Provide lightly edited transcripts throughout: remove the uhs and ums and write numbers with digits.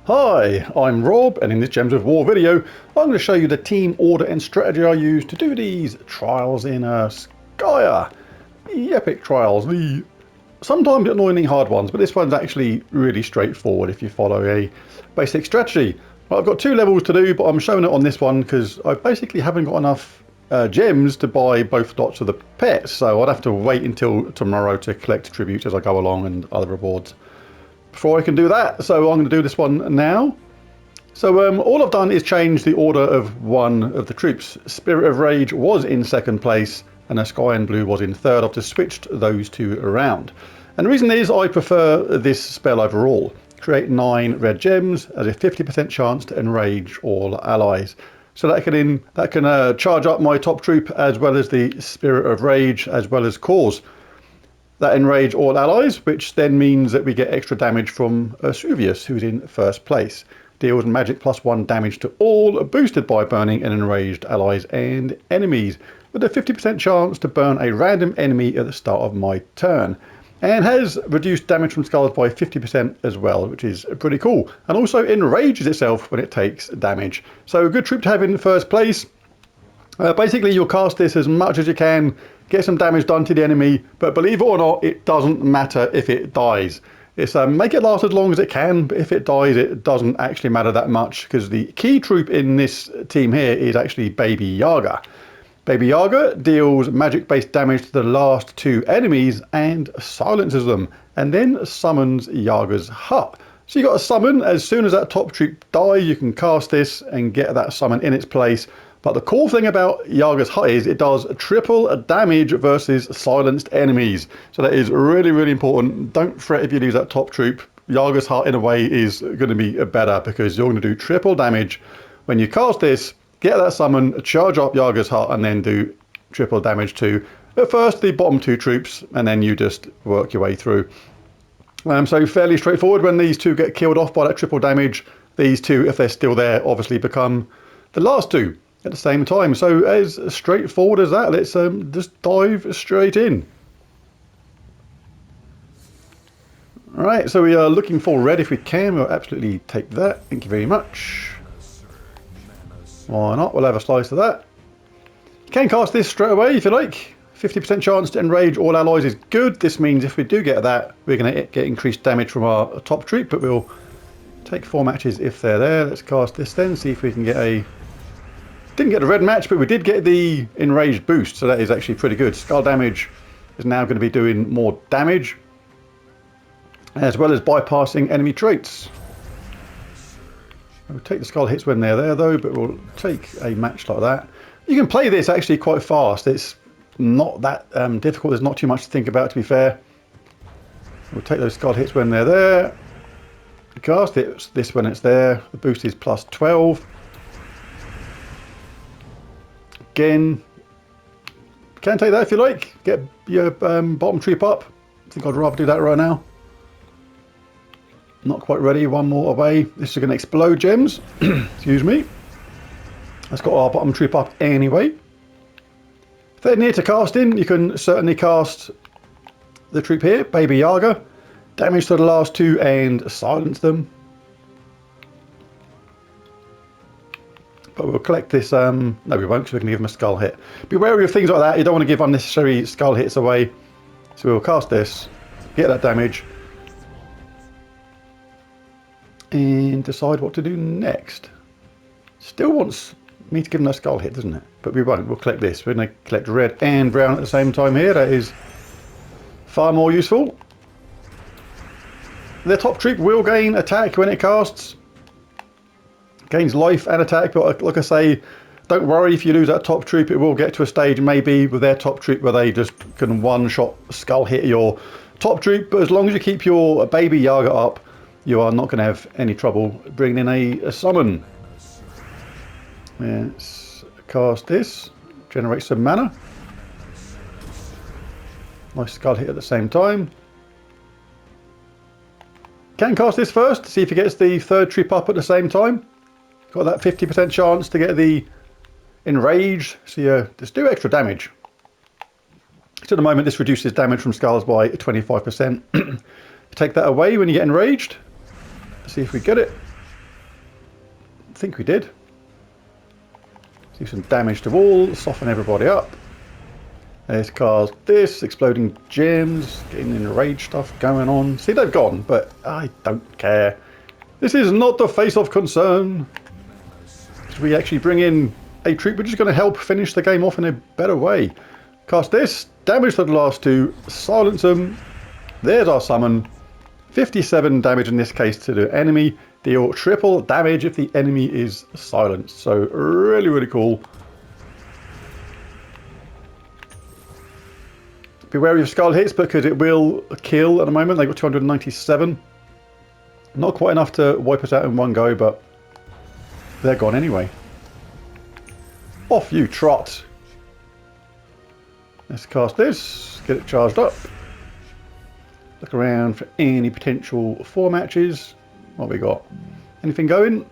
Hi, I'm Rob, and in this Gems of War video, I'm going to show you the team order and strategy I use to do these trials in Urskaya Epic trials. The sometimes annoyingly hard ones, but this one's actually really straightforward if you follow a basic strategy. Well, I've got 2 levels to do, but I'm showing it on this one because I basically haven't got enough gems to buy both dots of the pets, so I'd have to wait until tomorrow to collect tributes as I go along and other rewards before I can do that. So I'm going to do this one now. So all I've done is change the order of one of the troops. Spirit of Rage was in 2nd place and Urskaya and Blue was in 3rd. I've just switched those 2 around. And the reason is I prefer this spell overall. Create 9 red gems as a 50% chance to enrage all allies. So that can charge up my top troop as well as the Spirit of Rage as well as Cause. That enrage all allies, which then means that we get extra damage from Urskaya, who's in 1st place. Deals magic +1 damage to all, boosted by burning and enraged allies and enemies, with a 50% chance to burn a random enemy at the start of my turn. And has reduced damage from skulls by 50% as well, which is pretty cool. And also enrages itself when it takes damage. So a good troop to have in 1st place. Basically, you'll cast this as much as you can, get some damage done to the enemy, but believe it or not, it doesn't matter if it dies. It's make it last as long as it can, but if it dies, it doesn't actually matter that much, because the key troop in this team here is actually Baby Yaga. Baby Yaga deals magic-based damage to the last 2 enemies and silences them, and then summons Yaga's hut. So you got to summon. As soon as that top troop dies, you can cast this and get that summon in its place. But the cool thing about Yaga's hut is it does triple damage versus silenced enemies. So that is really, really important. Don't fret if you lose that top troop. Yaga's hut, in a way, is going to be better because you're going to do triple damage. When you cast this, get that summon, charge up Yaga's hut, and then do triple damage to, at first, the bottom 2 troops, and then you just work your way through. So fairly straightforward. When these 2 get killed off by that triple damage, these 2, if they're still there, obviously become the last 2. At the same time. So as straightforward as that, let's just dive straight in. Alright, so we are looking for red if we can. We'll absolutely take that. Thank you very much. Why not? We'll have a slice of that. You can cast this straight away if you like. 50% chance to enrage all allies is good. This means if we do get that, we're going to get increased damage from our top troop, but we'll take 4 matches if they're there. Let's cast this then, see if we can get a... Didn't get the red match, but we did get the enraged boost, so that is actually pretty good. Skull damage is now going to be doing more damage, as well as bypassing enemy traits. We'll take the skull hits when they're there though, but we'll take a match like that. You can play this actually quite fast. It's not that difficult. There's not too much to think about, to be fair. We'll take those skull hits when they're there. Cast it, this when it's there. The boost is +12. Again, can take that if you like. Get your bottom troop up. I think I'd rather do that right now. Not quite ready. 1 more away. This is going to explode gems. Excuse me. Let's got our bottom troop up anyway. If they're near to casting, you can certainly cast the troop here, Baby Yaga. Damage to the last 2 and silence them. But we'll collect this, no we won't, because we can give them a skull hit. Be wary of things like that. You don't want to give unnecessary skull hits away. So we'll cast this, get that damage, and decide what to do next. Still wants me to give them a skull hit, doesn't it? But we won't, we'll collect this. We're going to collect red and brown at the same time here. That is far more useful. The top troop will gain attack when it casts. Gains life and attack, but like I say, don't worry if you lose that top troop. It will get to a stage maybe with their top troop where they just can one-shot skull hit your top troop, but as long as you keep your Baby Yaga up, you are not going to have any trouble bringing in a summon. Let's cast this, generate some mana. Nice skull hit at the same time. Can cast this first, see if he gets the 3rd troop up at the same time. Got that 50% chance to get the enraged, so yeah, just do extra damage. So at the moment this reduces damage from skulls by 25%. Take that away when you get enraged. See if we get it. I think we did. Do some damage to all, soften everybody up. Let's cast this, exploding gems, getting enraged stuff going on. See, they've gone, but I don't care. This is not the face of concern. We actually bring in a troop which is going to help finish the game off in a better way. Cast this, damage to the last two, silence them. There's our summon. 57 damage in this case to the enemy. Deal triple damage if the enemy is silenced. So really, really cool. Be wary of skull hits because it will kill at the moment. They've got 297. Not quite enough to wipe us out in one go, but they're gone anyway. Off you trot. Let's cast this, get it charged up. Look around for any potential 4 matches. What have we got? Anything going?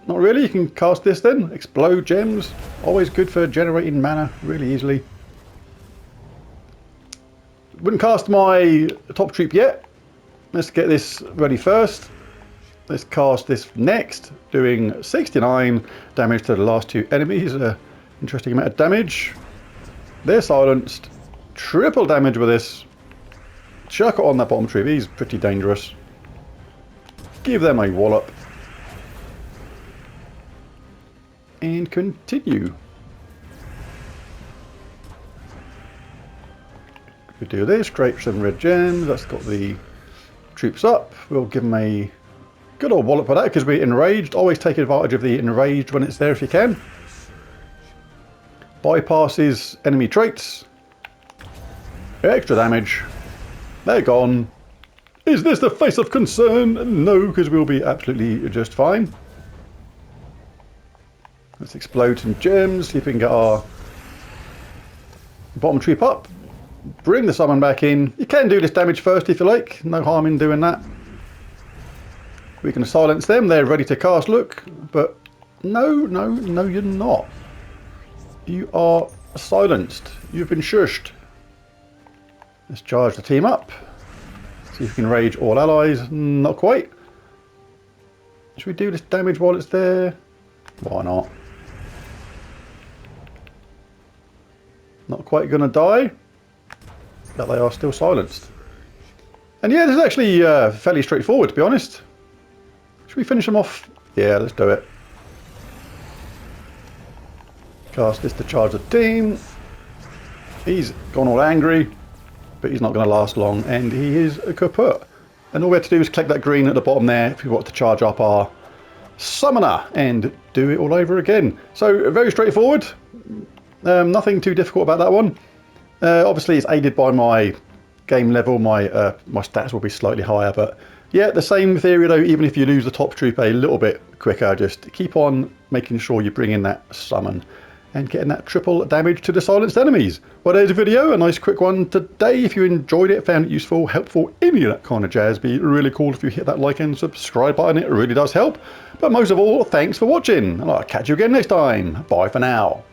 Not really. You can cast this then. Explode gems. Always good for generating mana really easily. Wouldn't cast my top troop yet. Let's get this ready first. Let's cast this next, doing 69 damage to the last 2 enemies. Interesting amount of damage. They're silenced. Triple damage with this. Chuck it on that bottom troop. He's pretty dangerous. Give them a wallop. And continue. We do this, scrape some red gems. That's got the troops up. We'll give them a good old wallop for that because we're enraged. Always take advantage of the enraged when it's there if you can. Bypasses enemy traits. Extra damage. They're gone. Is this the face of concern? No, because we'll be absolutely just fine. Let's explode some gems. See if we can get our bottom troop up. Bring the summon back in. You can do this damage first if you like. No harm in doing that. We can silence them. They're ready to cast, look. But no, you're not. You are silenced. You've been shushed. Let's charge the team up. See if we can rage all allies. Not quite. Should we do this damage while it's there? Why not? Not quite going to die. But they are still silenced. And yeah, this is actually fairly straightforward, to be honest. Should we finish them off? Yeah, let's do it. Cast this to charge the team. He's gone all angry, but he's not going to last long, and he is kaput. And all we have to do is click that green at the bottom there if we want to charge up our summoner and do it all over again. So very straightforward. Nothing too difficult about that one. Obviously it's aided by my game level. My stats will be slightly higher, but yeah, the same theory though. Even if you lose the top troop a little bit quicker, just keep on making sure you bring in that summon and getting that triple damage to the silenced enemies. Well, there's a video, a nice quick one today. If you enjoyed it, found it useful, helpful, any of that kind of jazz, be really cool if you hit that like and subscribe button. It really does help. But most of all, thanks for watching, and I'll catch you again next time. Bye for now.